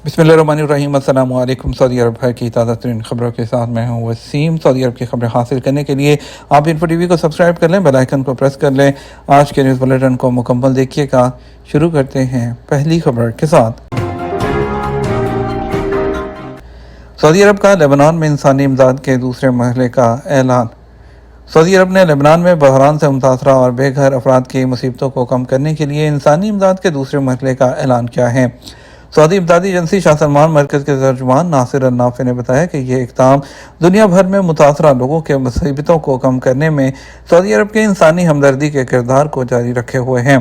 बिस्मिल्लाहिर्रहमानिर्रहीम। अस्सलाम वालेकुम। सऊदी अरब भर की ताज़ा तरीन खबरों के साथ मैं हूँ वसीम। सऊदी अरब की खबरें हासिल करने के लिए आप इन्फो टीवी को सब्सक्राइब कर लें, बेल आइकन को प्रेस कर लें। आज के न्यूज़ बुलेटिन को मुकम्मल देखिएगा। शुरू करते हैं पहली खबर के साथ। सऊदी अरब का लेबनान में इंसानी इमदाद के दूसरे मरहले का ऐलान। सऊदी अरब ने लेबनान में बहरान से मुतासरा और बेघर अफराद की मुसीबतों को कम करने के लिए इंसानी इमदाद के दूसरे मरहले का ऐलान किया है। सऊदी इमदादी एजेंसी शाह सलमान मरकज़ के तर्जुमान नासिर अल नाफे ने बताया कि यह इक़दाम दुनिया भर में मुतासरा लोगों के मुसीबतों को कम करने में सऊदी अरब के इंसानी हमदर्दी के किरदार को जारी रखे हुए हैं।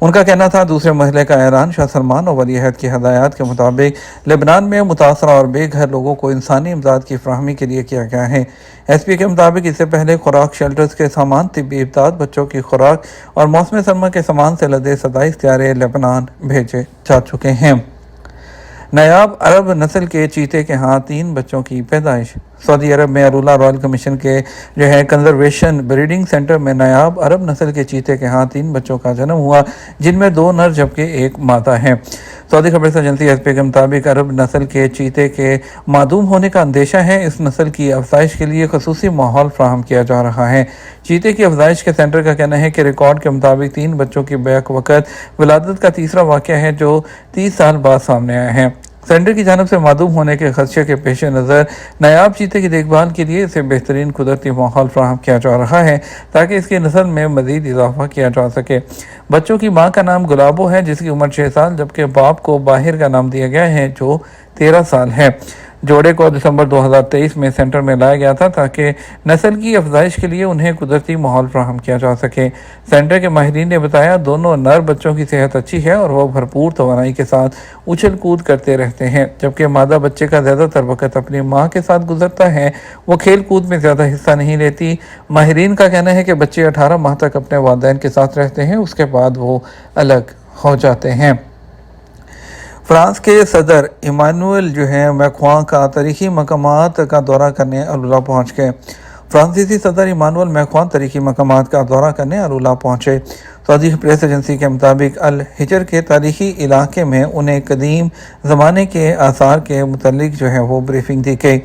उनका कहना था, दूसरे मरहले का ऐलान शाह सलमान और वली अहद की हदायत के मुताबिक लेबनान में मुतासरा और बेघर लोगों को इंसानी इमदाद की फराहमी के लिए किया गया है। SP के मुताबिक इससे पहले खुराक, शेल्टर्स के सामान, तिब्बी इमदाद, बच्चों की खुराक और मौसम सरमा के सामान से लदे 27 तैयारे लेबनान भेजे जा चुके हैं। नायाब अरब नस्ल के चीते के यहाँ 3 बच्चों की पैदाइश। सऊदी अरब में अरूला रॉयल कमीशन के कंजर्वेशन ब्रीडिंग सेंटर में नायाब अरब नस्ल के चीते के यहाँ 3 बच्चों का जन्म हुआ, जिनमें 2 नर जबकि 1 मादा है। सऊदी खबर एजेंसी SP के मुताबिक अरब नस्ल के चीते के मादूम होने का अंदेशा है। इस नस्ल की अफजाइश के लिए खसूसी माहौल फ्राहम किया जा रहा है। चीते की अफजाइश के सेंटर का कहना है कि रिकॉर्ड के मुताबिक 3 बच्चों की बैक वक़्त विलादत का तीसरा वाक़या है जो 30 साल बाद सामने आया है। सेंटर की जानब से मादूम होने के खदशे के पेश नज़र नायाब चीते की देखभाल के लिए इसे बेहतरीन कुदरती माहौल फ्राहम किया जा रहा है ताकि इसकी नस्ल में मज़ीद इजाफा किया जा सके। बच्चों की माँ का नाम गुलाबो है, जिसकी उम्र 6 साल, जबकि बाप को बाहिर का नाम दिया गया है जो 13 साल है। जोड़े को दिसंबर 2023 में सेंटर में लाया गया था ताकि नस्ल की अफजाइश के लिए उन्हें कुदरती माहौल फ्राहम किया जा सके। सेंटर के माहिरीन ने बताया, दोनों नर बच्चों की सेहत अच्छी है और वह भरपूर तवानाई के साथ उछल कूद करते रहते हैं, जबकि मादा बच्चे का ज़्यादातर वक्त अपनी माँ के साथ गुजरता है। वो खेल कूद में ज़्यादा हिस्सा नहीं लेती। माहिरीन का कहना है कि बच्चे 18 माह तक अपने वालिदैन के साथ रहते हैं, उसके बाद वो अलग हो जाते हैं। फ्रांस के सदर इमानुएल मैक्रों का तारीखी मकामात का दौरा करने अरूला पहुँच गए। फ्रांसीसी सदर इमानुएल मैक्रों तारीखी मकामात का दौरा करने अरूला पहुँचे। सऊदी प्रेस एजेंसी के मुताबिक अल हिजर के तारीखी इलाके में उन्हें कदीम ज़माने के आसार के मुतल्लिक वो ब्रीफिंग दी गई।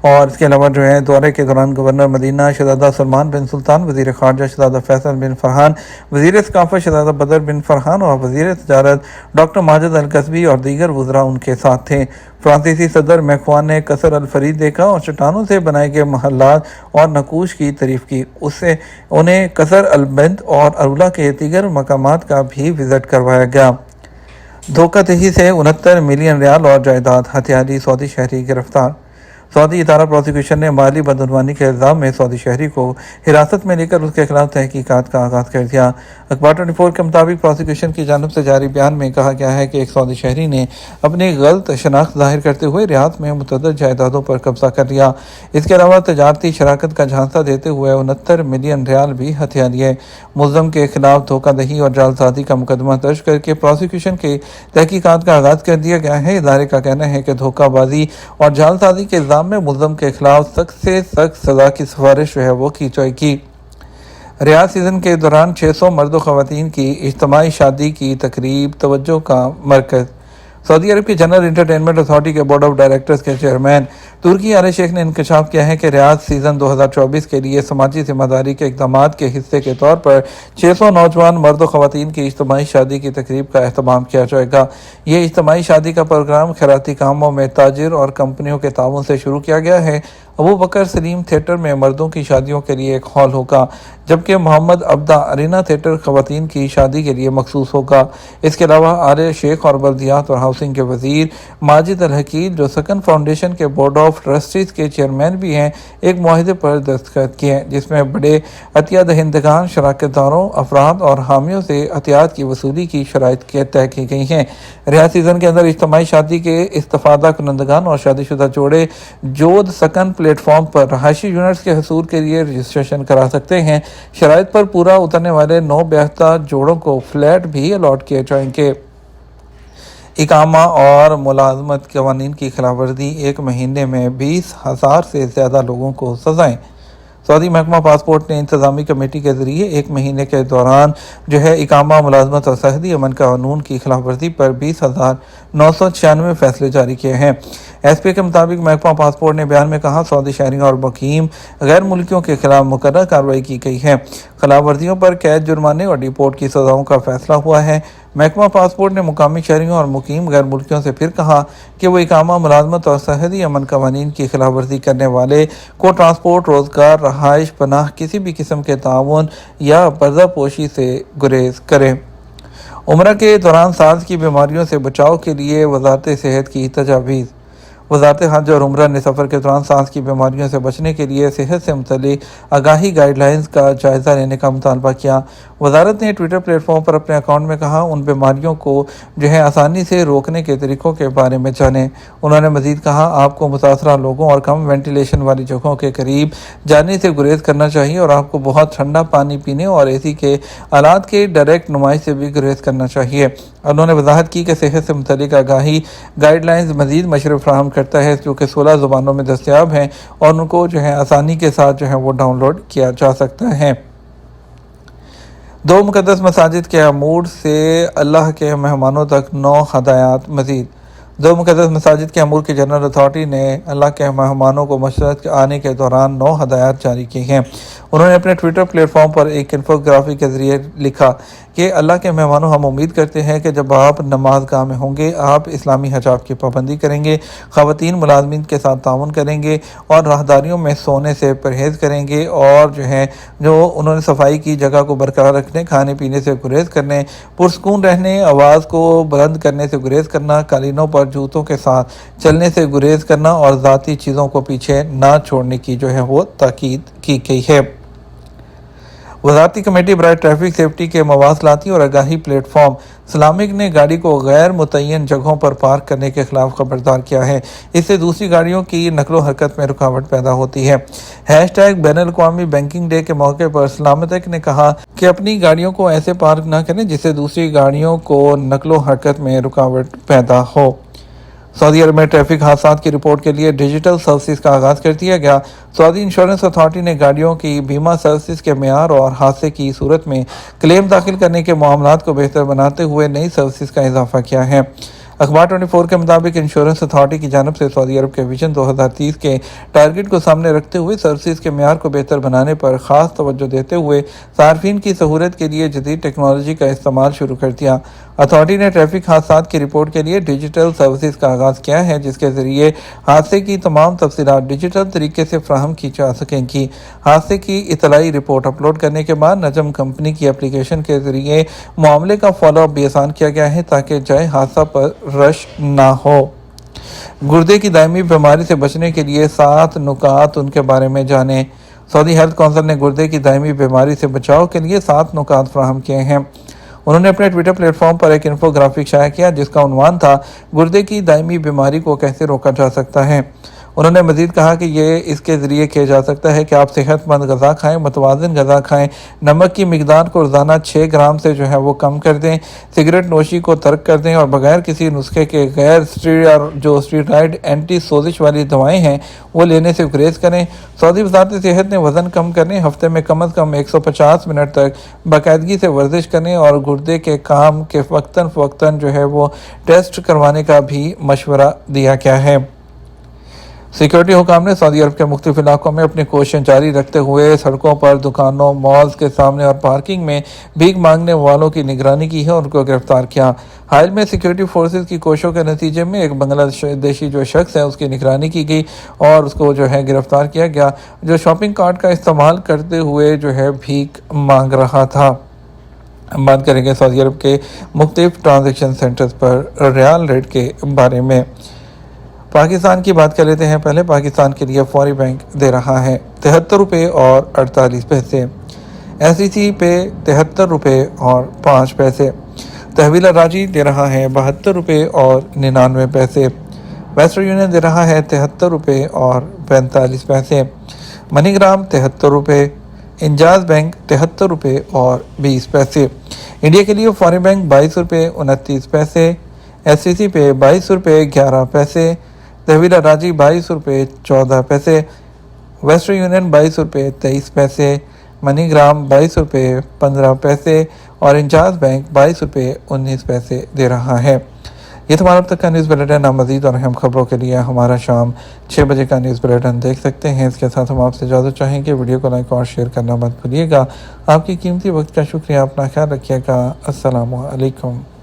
और इसके अलावा दौरे के दौरान गवर्नर मदीना शहजादा सलमान बिन सुल्तान, वज़ीर ख़ारजा शहजादा फैसल बिन फरहान, वज़ीर सकाफ़त शहजादा बदर बिन फरहान और वज़ीर तजारत डॉक्टर माजिद अल कसबी और दीगर वज़रा उनके साथ थे। फ्रांसीसी सदर मैक्रों ने कसर अल फरीद देखा और चट्टानों से बनाए गए महल्लात और नकूश की तारीफ की। उससे उन्हें कसर अल बंद और अरूला के दीगर मकामात का भी विज़िट करवाया गया। धोखाधड़ी से 69 मिलियन रियाल और जायदाद हथियारी सऊदी शहरी गिरफ्तार। सऊदी इदारा प्रोसिक्यूशन ने माली बदनवानी के इल्ज़ाम में सऊदी शहरी को हिरासत में लेकर उसके खिलाफ तहकीकात का आगाज़ कर दिया। अखबार 24 के मुताबिक प्रोसिक्यूशन की जानब से जारी बयान में कहा गया है कि एक सऊदी शहरी ने अपनी गलत शनाख्त जाहिर करते हुए रियाद में मुतअद्दिद जायदादों पर कब्जा कर लिया। इसके अलावा तजारती शराकत का झांसा देते हुए 69 मिलियन रियाल भी हथिया लिए। मुल्ज़म के खिलाफ धोखाधड़ी और जालसाजी का मुकदमा दर्ज करके प्रोसिक्यूशन की तहकीकात का आगाज़ कर दिया गया है। इदारे का कहना है कि धोखाबाजी और जालसाजी के इल्ज़ाम में मुल्ज़म के खिलाफ सख्त से सख्त सज़ा की सिफारिश वो की जाएगी। रियाद सीज़न के दौरान 600 मर्द व ख़वातीन की इज्तिमाई शादी की तकरीब तवज्जो का मरकज़। सऊदी अरब की जनरल इंटरटेनमेंट अथॉरिटी के बोर्ड ऑफ डायरेक्टर्स के चेयरमैन तुर्की आले शेख ने इंकशाफ किया है कि रियाद सीज़न 2024 के लिए समाजी जिम्मेदारी के इक़दाम के हिस्से के तौर पर 600 नौजवान मर्द व ख़वातीन की इज्तिमाई शादी की तकरीब का अहतमाम किया जाएगा। ये इज्तिमाई शादी का प्रोग्राम खैराती कामों में ताजिर और कंपनियों के ताउन से शुरू किया गया है। अबू बकर सलीम थिएटर में मर्दों की शादियों के लिए एक हॉल होगा, जबकि मोहम्मद अब्दा अरीना थिएटर ख़वातीन की शादी के लिए मखसूस होगा। इसके अलावा आले शेख और बल्दियात और हाउसिंग के वज़ीर माजिद अल हकील, जो सकन फाउंडेशन के बोर्ड ऑफ ट्रस्टीज़ के चेयरमैन भी हैं, एक मुआहदे पर दस्तखत किए जिसमें बड़े अतिया दहिंदगान, शराकतदारों, अफराद और हामियों से अतियात की वसूली की शराइत तय की गई हैं। रियाद सीज़न के अंदर इज्तिमाई शादी के इस्तफादा कुनंदगान और शादीशुदा जोड़े जोध सकन प्लेटफॉर्म पर रहायशी यूनिट्स के हसूल के लिए रजिस्ट्रेशन करा सकते हैं। शराइत पर पूरा उतरने वाले 9 बेहतर जोड़ों को फ्लैट भी अलॉट किए जाएंगे। इकामा और मुलाजमत कवानीन की खिलाफ वर्जी, 1 महीने में 20,000 से ज़्यादा लोगों को सज़ाएँ। सऊदी महकमा पासपोर्ट ने इंतजामी कमेटी के जरिए 1 महीने के दौरान इकामा, मुलाजमत और शहरी अमन कानून की खिलाफ वर्जी पर 20,996 फैसले जारी किए हैं। एसपी के मुताबिक महकमा पासपोर्ट ने बयान में कहा, सऊदी शहरियों और मुकीम गैर मुल्कियों के खिलाफ मुकर्रर कार्रवाई की गई है। खिलाफ वर्जियों पर कैद, जुर्माने और डिपोर्ट की सजाओं का फैसला हुआ है। महकमा पासपोर्ट ने मुकामी शहरियों और मुकीम गैर मुल्कियों से फिर कहा कि वो इकामा, मुलाजमत और शहरी अमन कवानीन की खिलाफ वर्जी करने वाले को ट्रांसपोर्ट, रोजगार, रहाइश, पनाह, किसी भी किस्म के ताउन या पर्दापोशी से गुरेज करें। उम्रा के दौरान सांस की बीमारियों से बचाव के लिए वजारत सेहत की तजावीज़। वजारत हज और उम्रा ने सफ़र के दौरान सांस की बीमारियों से बचने के लिए सेहत से मुतल्लिक आगाही गाइडलाइंस का जायज़ा लेने का मुतालबा किया। वजारत ने ट्विटर प्लेटफॉर्म पर अपने अकाउंट में कहा, उन बीमारियों को आसानी से रोकने के तरीक़ों के बारे में जानें। उन्होंने मज़ीद कहा, आपको मुतासरा लोगों और कम वेंटिलेशन वाली जगहों के करीब जाने से गुरेज करना चाहिए और आपको बहुत ठंडा पानी पीने और एसी के आलात के डायरेक्ट नुमाइश से भी गुरेज करना चाहिए। उन्होंने वजाहत की कि सेहत से मुतल्लिक आगाही गाइडलाइंस मज़ीद मशवरे फराहम करता है जो कि 16 ज़ुबानों में दस्तयाब हैं और उनको आसानी के साथ वो डाउनलोड किया जा सकता है। 2 मुक़द्दस मसाजिद के अमूर से अल्लाह के मेहमानों तक 9 हदायत मज़ीद। 2 मुक़द्दस मसाजिद के अमूर की जनरल अथॉरिटी ने अल्लाह के मेहमानों को मशरत आने के दौरान 9 हदायत जारी की हैं। उन्होंने अपने ट्विटर प्लेटफॉर्म पर एक इन्फोग्राफी के ज़रिए लिखा कि अल्लाह के मेहमानों, हम उम्मीद करते हैं कि जब आप नमाज गाह में होंगे, आप इस्लामी हिजाब की पाबंदी करेंगे, ख़वातीन मुलाज़मीन के साथ ताउन करेंगे और राहदारियों में सोने से परहेज़ करेंगे और जो उन्होंने सफाई की जगह को बरकरार रखने, खाने पीने से गुरेज करने, पुरसकून रहने, आवाज़ को बुलंद करने से गुरेज करना, कालीनों पर जूतों के साथ चलने से गुरेज करना और ज़ाती चीज़ों को पीछे ना छोड़ने की वो ताकीद की गई है। वज़ारती कमेटी बराए ट्रैफिक सेफ्टी के मवासलाती और आगाही प्लेटफॉर्म सलामिक ने गाड़ी को गैर मुतय्यन जगहों पर पार्क करने के खिलाफ खबरदार किया है। इससे दूसरी गाड़ियों की नकलो हरकत में रुकावट पैदा होती है। #बैनुल-अक़वामी बैंकिंग डे के मौके पर सलामतक ने कहा कि अपनी गाड़ियों को ऐसे पार्क न करें जिससे दूसरी गाड़ियों को नकलो हरकत में रुकावट पैदा हो। सऊदी अरब में ट्रैफिक हादसात की रिपोर्ट के लिए डिजिटल सर्विस का आगाज़ कर दिया गया। सऊदी इंश्योरेंस अथॉरिटी ने गाड़ियों की बीमा सर्विस के मेयार और हादसे की सूरत में क्लेम दाखिल करने के मामलात को बेहतर बनाते हुए नई सर्विस का इजाफा किया है। अखबार 24 के मुताबिक इंश्योरेंस अथॉरिटी की जानिब से सऊदी अरब के विजन 2030 के टारगेट को सामने रखते हुए सर्विस के मेयार को बेहतर बनाने पर ख़ास तवज्जो देते हुए सार्फिन की सहूलत के लिए जदीद टेक्नोलॉजी का इस्तेमाल शुरू कर दिया। अथॉरिटी ने ट्रैफिक हादसात की रिपोर्ट के लिए डिजिटल सर्विस का आगाज़ किया है, जिसके ज़रिए हादसे की तमाम तफसीलात डिजिटल तरीके से फ्राहम की जा सकेंगी। हादसे की इतलाई रिपोर्ट अपलोड करने के बाद नजम कंपनी की एप्लीकेशन के ज़रिए मामले का फॉलोअप भी आसान किया गया है ताकि जाए हादसा पर रश ना हो। गुर्दे की दायमी बीमारी से बचने के लिए 7 नुकात उनके बारे में जानें। सऊदी हेल्थ कौंसिल ने गुर्दे की दायमी बीमारी से बचाव के लिए 7 नुकात फराहम किए हैं। उन्होंने अपने ट्विटर प्लेटफॉर्म पर एक इन्फोग्राफिक शाया किया जिसका उन्वान था, गुर्दे की दायमी बीमारी को कैसे रोका जा सकता है। उन्होंने मजीद कहा कि ये इसके ज़रिए किया जा सकता है कि आप सेहतमंद ग़ज़ा खाएँ, मतवाज़िन ग़ज़ा खाएँ, नमक की मिकदार को रोज़ाना 6 ग्राम से वो कम कर दें, सिगरेट नोशी को तर्क कर दें और बग़ैर किसी नुस्खे के गैर स्टीरॉयड एंटी सोजिश वाली दवाएँ हैं वो लेने से गुरेज करें। सऊदी वज़ारत सेहत ने वज़न कम करने, हफ्ते में कम अज़ कम 150 मिनट तक बाकायदगी से वर्जिश करने और गुर्दे के काम के वक्तन फ़वक्तन वो टेस्ट करवाने का भी मशवरा दिया गया है। सिक्योरिटी हुकाम ने सऊदी अरब के मुख्तलिफ इलाकों में अपनी कोशिशें जारी रखते हुए सड़कों पर, दुकानों, मॉल्स के सामने और पार्किंग में भीख मांगने वालों की निगरानी की है और उनको गिरफ्तार किया। हाल में सिक्योरिटी फोर्सेस की कोशिशों के नतीजे में एक बांग्लादेशी शख्स है उसकी निगरानी की गई और उसको गिरफ्तार किया गया, जो शॉपिंग कार्ट का इस्तेमाल करते हुए भीख मांग रहा था। हम बात करेंगे सऊदी अरब के मुख्तलिफ ट्रांजेक्शन सेंटर्स पर रियाल रेट के बारे में। पाकिस्तान की बात कर लेते हैं। पहले पाकिस्तान के लिए फौरी बैंक दे रहा है 73 रुपये और 48 पैसे, SEC पे 73 रुपये और 5 पैसे, तहवील राजी दे रहा है 72 रुपये और 99 पैसे, वेस्टर्न यूनियन दे रहा है 73 रुपये और 45 पैसे, मनीग्राम 73 रुपये, इंजाज बैंक 73 रुपये और 20 पैसे। इंडिया के लिए फौरी बैंक 22 रुपये 29 पैसे, SEC पे 22 रुपये 11 पैसे, तहवील राजी 22 रुपये 14 पैसे, ویسٹرن یونین 22 روپے 23 پیسے، منی گرام 22 روپے 15 پیسے اور انجاز بینک 22 روپے 19 پیسے دے رہا ہے۔ یہ تمہارا اب تک کا نیوز بلیٹن۔ مزید اور اہم خبروں کے لیے ہمارا شام 6 بجے کا نیوز بلیٹن دیکھ سکتے ہیں۔ اس کے ساتھ ہم آپ سے اجازت چاہیں گے، ویڈیو کو لائک اور شیئر کرنا مت بھولیے گا۔ آپ کی قیمتی وقت کا شکریہ، اپنا خیال رکھیے گا۔ السلام علیکم۔